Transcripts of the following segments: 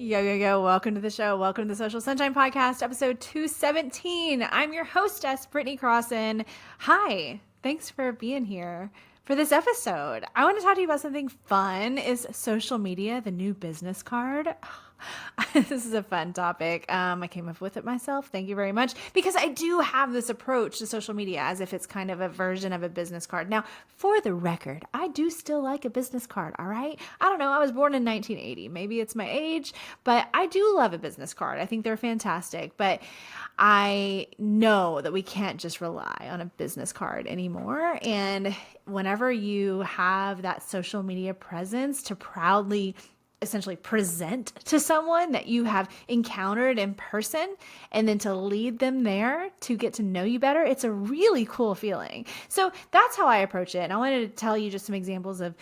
Yo, yo, yo, welcome to the show. Welcome to the Social Sunshine Podcast, episode 217. I'm your hostess, Brittany Crossan. Hi, thanks for being here for this episode. I want to talk to you about something fun. Is social media the new business card? This is a fun topic. I came up with it myself. Thank you very much. Because I do have this approach to social media as if it's kind of a version of a business card. Now, for the record, I do still like a business card, all right? I don't know. I was born in 1980. Maybe it's my age, but I do love a business card. I think they're fantastic. But I know that we can't just rely on a business card anymore. And whenever you have that social media presence to proudly essentially present to someone that you have encountered in person and then to lead them there to get to know you better, it's a really cool feeling. So that's how I approach it. And I wanted to tell you just some examples of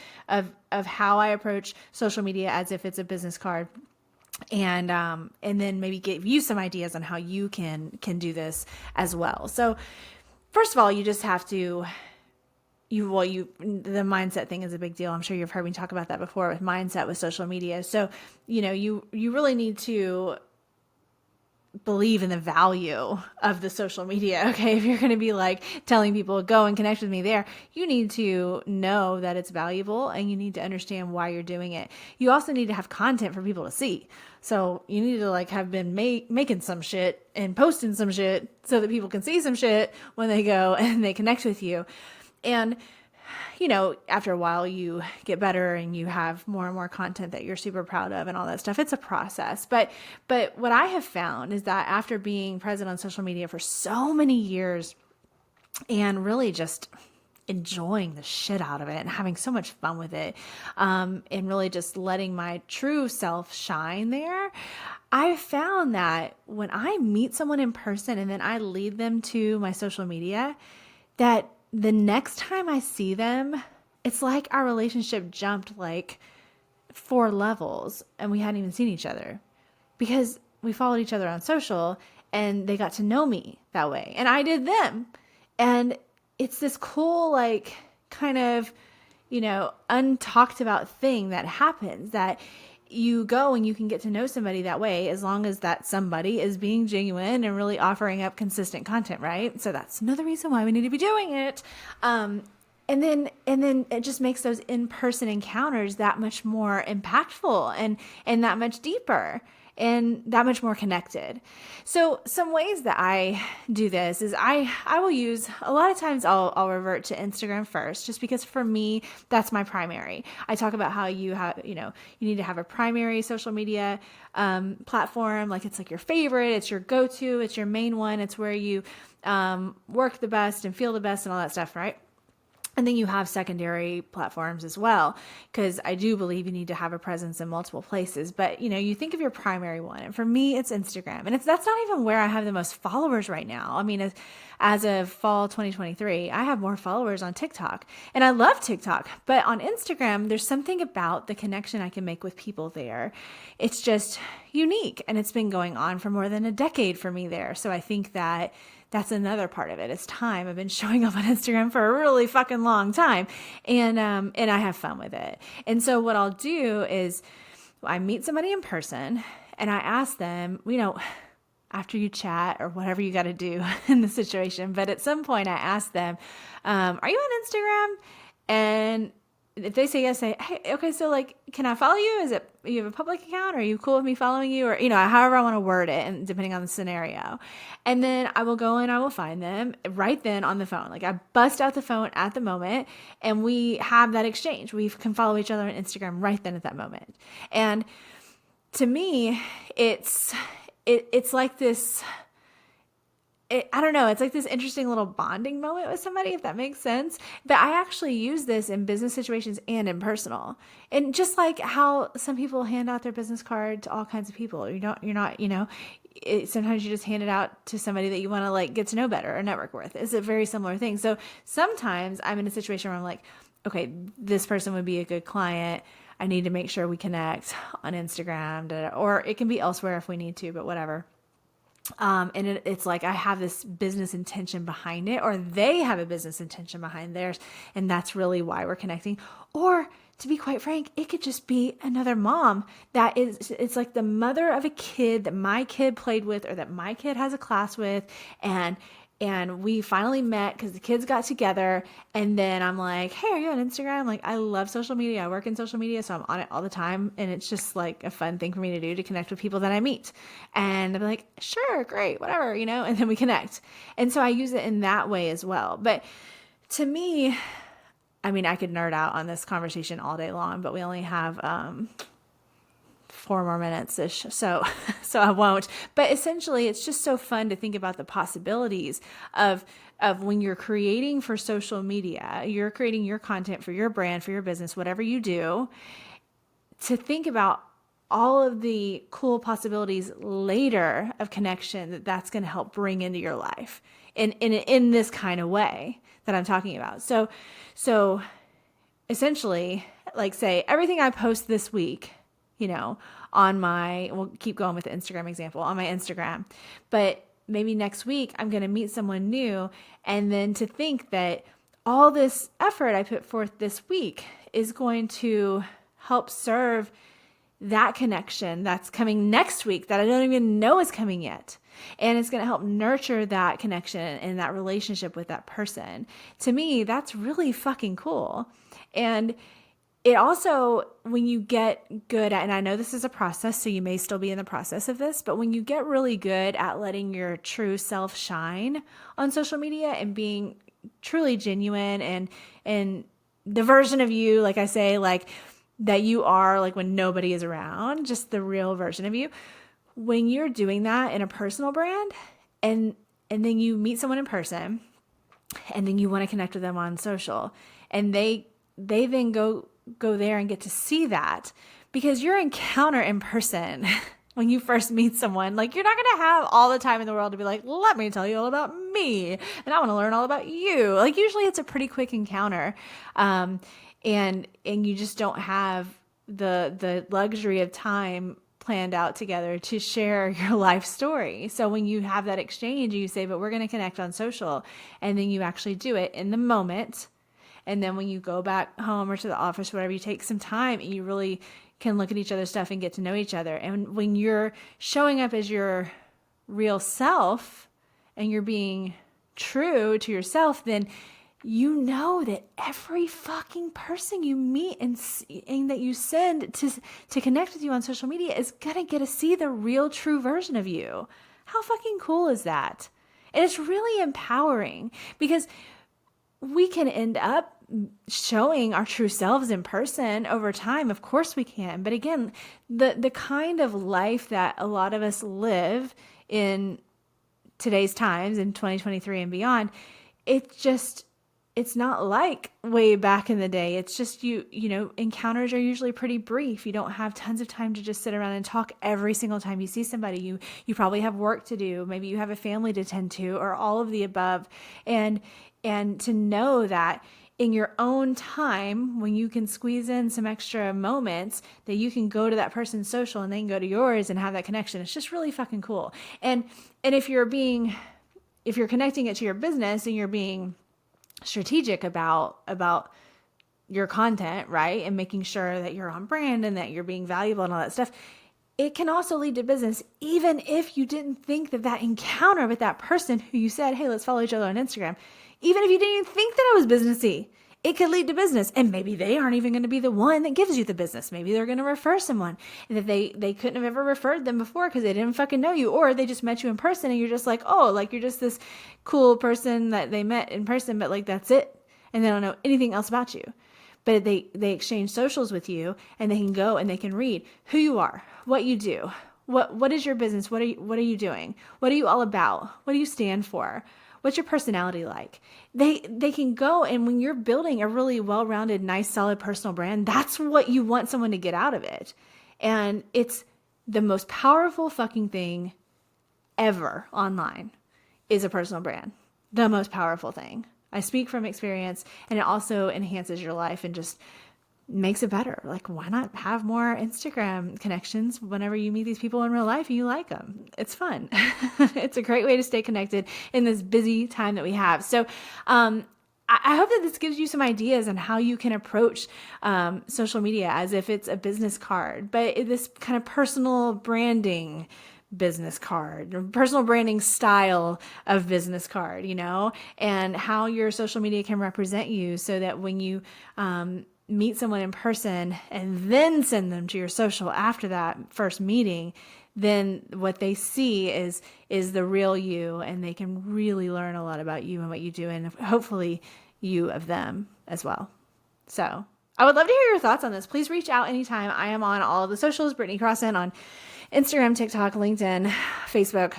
how I approach social media as if it's a business card. And then maybe give you some ideas on how you can do this as well. So first of all, you just have to the mindset thing is a big deal. I'm sure you've heard me talk about that before with mindset with social media. So, you really need to believe in the value of the social media. Okay. If you're going to be like telling people, go and connect with me there, you need to know that it's valuable and you need to understand why you're doing it. You also need to have content for people to see. So you need to like have been making some shit and posting some shit so that people can see some shit when they go and they connect with you. And, after a while you get better and you have more and more content that you're super proud of and all that stuff. It's a process. But what I have found is that after being present on social media for so many years and really just enjoying the shit out of it and having so much fun with it, and really just letting my true self shine there, I found that when I meet someone in person and then I lead them to my social media, that the next time I see them, it's like our relationship jumped like 4 levels and we hadn't even seen each other because we followed each other on social and they got to know me that way. And I did them. And it's this cool, like kind of, untalked about thing that happens that you go and you can get to know somebody that way as long as that somebody is being genuine and really offering up consistent content, right? So that's another reason why we need to be doing it. And then it just makes those in-person encounters that much more impactful and that much deeper and that much more connected. So some ways that I do this is I will use, a lot of times I'll revert to Instagram first, just because for me, that's my primary. I talk about how you have, you need to have a primary social media platform. Like it's like your favorite, it's your go-to, it's your main one. It's where you work the best and feel the best and all that stuff, right? And then you have secondary platforms as well, because I do believe you need to have a presence in multiple places. But, you think of your primary one. And for me, it's Instagram. And that's not even where I have the most followers right now. I mean, as of fall 2023, I have more followers on TikTok. And I love TikTok. But on Instagram, there's something about the connection I can make with people there. It's just unique. And it's been going on for more than a decade for me there. So I think that's another part of it. It's time. I've been showing up on Instagram for a really fucking long time, and I have fun with it. And so what I'll do is I meet somebody in person and I ask them, after you chat or whatever you got to do in the situation. But at some point I ask them, are you on Instagram? And if they say yes, say, hey, okay, so like, can I follow you? Is it, you have a public account? Or are you cool with me following you? Or, however I want to word it, and depending on the scenario. And then I will go and I will find them right then on the phone. Like I bust out the phone at the moment and we have that exchange. We can follow each other on Instagram right then at that moment. And to me, it's like this, I don't know. It's like this interesting little bonding moment with somebody, if that makes sense. But I actually use this in business situations and in personal. And just like how some people hand out their business card to all kinds of people, sometimes you just hand it out to somebody that you want to like get to know better or network with. It's a very similar thing. So sometimes I'm in a situation where I'm like, okay, this person would be a good client. I need to make sure we connect on Instagram, or it can be elsewhere if we need to, but whatever. And it's like I have this business intention behind it, or they have a business intention behind theirs, and that's really why we're connecting. Or to be quite frank, it could just be another mom that it's like the mother of a kid that my kid played with or that my kid has a class with. And we finally met because the kids got together. And then I'm like, hey, are you on Instagram? Like, I love social media. I work in social media, so I'm on it all the time. And it's just like a fun thing for me to do to connect with people that I meet. And I'm like, sure, great, whatever, and then we connect. And so I use it in that way as well. But to me, I mean, I could nerd out on this conversation all day long, but we only have 4 more minutes ish. So I won't, but essentially it's just so fun to think about the possibilities of when you're creating for social media, you're creating your content for your brand, for your business, whatever you do, to think about all of the cool possibilities later of connection that's going to help bring into your life in this kind of way that I'm talking about. So essentially, like say everything I post this week, we'll keep going with the Instagram example, on my Instagram, but maybe next week I'm going to meet someone new. And then to think that all this effort I put forth this week is going to help serve that connection that's coming next week that I don't even know is coming yet. And it's going to help nurture that connection and that relationship with that person. To me, that's really fucking cool. And it also, when you get good at, and I know this is a process, so you may still be in the process of this, but when you get really good at letting your true self shine on social media and being truly genuine and the version of you, like I say, like that you are like when nobody is around, just the real version of you, when you're doing that in a personal brand and then you meet someone in person and then you want to connect with them on social and they then go there and get to see that, because your encounter in person when you first meet someone, like you're not going to have all the time in the world to be like, let me tell you all about me and I want to learn all about you. Like usually it's a pretty quick encounter. And you just don't have the luxury of time planned out together to share your life story. So when you have that exchange, you say, but we're going to connect on social, and then you actually do it in the moment. And then when you go back home or to the office, whatever, you take some time and you really can look at each other's stuff and get to know each other. And when you're showing up as your real self and you're being true to yourself, then you know that every fucking person you meet and that you send to connect with you on social media is going to get to see the real true version of you. How fucking cool is that? And it's really empowering because we can end up showing our true selves in person over time. Of course we can. But again, the kind of life that a lot of us live in today's times in 2023 and beyond, it's not like way back in the day. It's just encounters are usually pretty brief. You don't have tons of time to just sit around and talk every single time you see somebody. You probably have work to do. Maybe you have a family to tend to, or all of the above. And to know that in your own time, when you can squeeze in some extra moments, that you can go to that person's social and then go to yours and have that connection. It's just really fucking cool. And if you're connecting it to your business and you're being strategic about your content, right? And making sure that you're on brand and that you're being valuable and all that stuff, it can also lead to business, even if you didn't think that encounter with that person who you said, hey, let's follow each other on Instagram, even if you didn't even think that it was businessy, it could lead to business. And maybe they aren't even going to be the one that gives you the business. Maybe they're going to refer someone that they couldn't have ever referred them before because they didn't fucking know you, or they just met you in person and you're just like, oh, like you're just this cool person that they met in person, but like that's it. And they don't know anything else about you. But they exchange socials with you and they can go and they can read who you are, what you do, what is your business, what are you doing, what are you all about, what do you stand for, what's your personality like. They can go, and when you're building a really well-rounded, nice, solid personal brand, that's what you want someone to get out of it. And it's the most powerful fucking thing ever online is a personal brand. The most powerful thing. I speak from experience, and it also enhances your life and just makes it better. Like, why not have more Instagram connections whenever you meet these people in real life and you like them? It's fun. It's a great way to stay connected in this busy time that we have. So, I hope that this gives you some ideas on how you can approach social media as if it's a business card, but this kind of personal branding business card, or personal branding style of business card, and how your social media can represent you so that when you meet someone in person and then send them to your social after that first meeting, then what they see is the real you, and they can really learn a lot about you and what you do, and hopefully you of them as well. So I would love to hear your thoughts on this. Please reach out anytime. I am on all of the socials, Brittany Crossan, on Instagram, TikTok, LinkedIn, Facebook,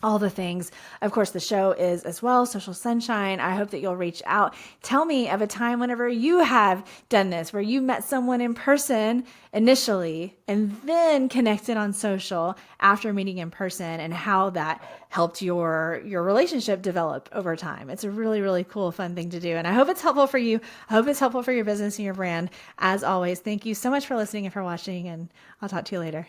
all the things. Of course, the show is as well, Social Sunshine. I hope that you'll reach out. Tell me of a time whenever you have done this, where you met someone in person initially and then connected on social after meeting in person, and how that helped your relationship develop over time. It's a really, really cool, fun thing to do. And I hope it's helpful for you. I hope it's helpful for your business and your brand. As always, thank you so much for listening and for watching, and I'll talk to you later.